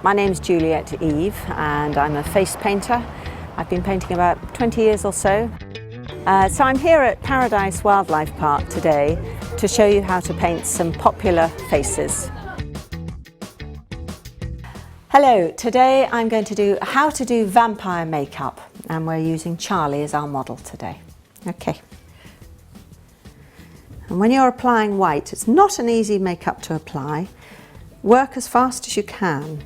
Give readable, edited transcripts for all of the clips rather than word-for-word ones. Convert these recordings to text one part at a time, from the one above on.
My name's Juliette Eve and I'm a face painter. I've been painting about 20 years or so. So I'm here at Paradise Wildlife Park today to show you how to paint some popular faces. Hello, today I'm going to do how to do vampire makeup and we're using Charlie as our model today. Okay. And when you're applying white, it's not an easy makeup to apply. Work as fast as you can.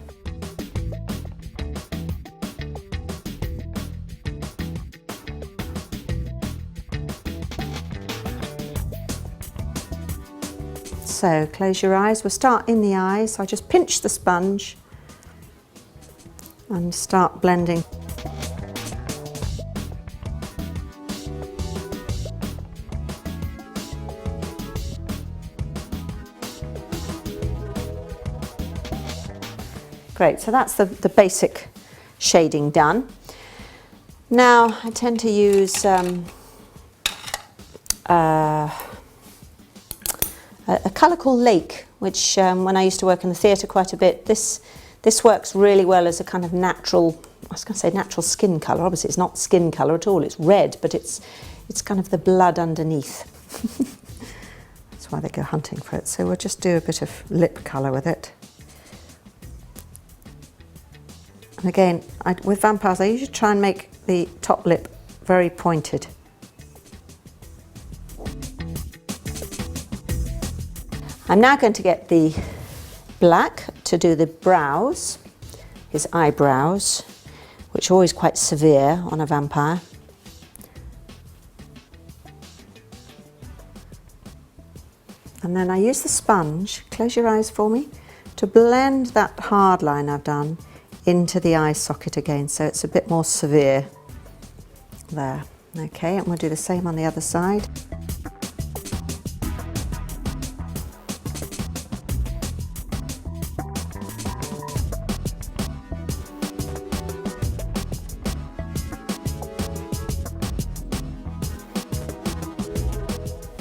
So close your eyes. We'll start in the eyes. So I just pinch the sponge and start blending. Great, so that's the basic shading done. Now I tend to use a colour called Lake, which when I used to work in the theatre quite a bit, this works really well as a kind of natural, I was going to say natural skin colour. Obviously it's not skin colour at all, it's red, but it's kind of the blood underneath. That's why they go hunting for it. So we'll just do a bit of lip colour with it. And again, with vampires, I usually try and make the top lip very pointed. I'm now going to get the black to do the brows, his eyebrows, which are always quite severe on a vampire. And then I use the sponge, close your eyes for me, to blend that hard line I've done into the eye socket again, so it's a bit more severe there. Okay, and we'll do the same on the other side.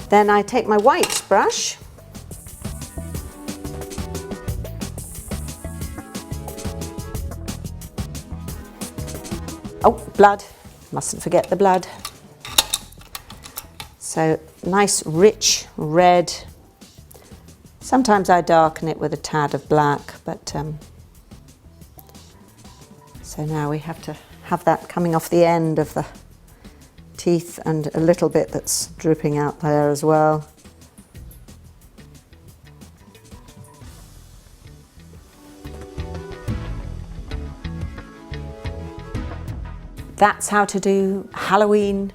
Then I take my white brush blood, mustn't forget the blood. So nice rich red. Sometimes I darken it with a tad of black, but so now we have to have that coming off the end of the teeth and a little bit that's drooping out there as well. That's how to do Halloween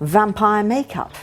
vampire makeup.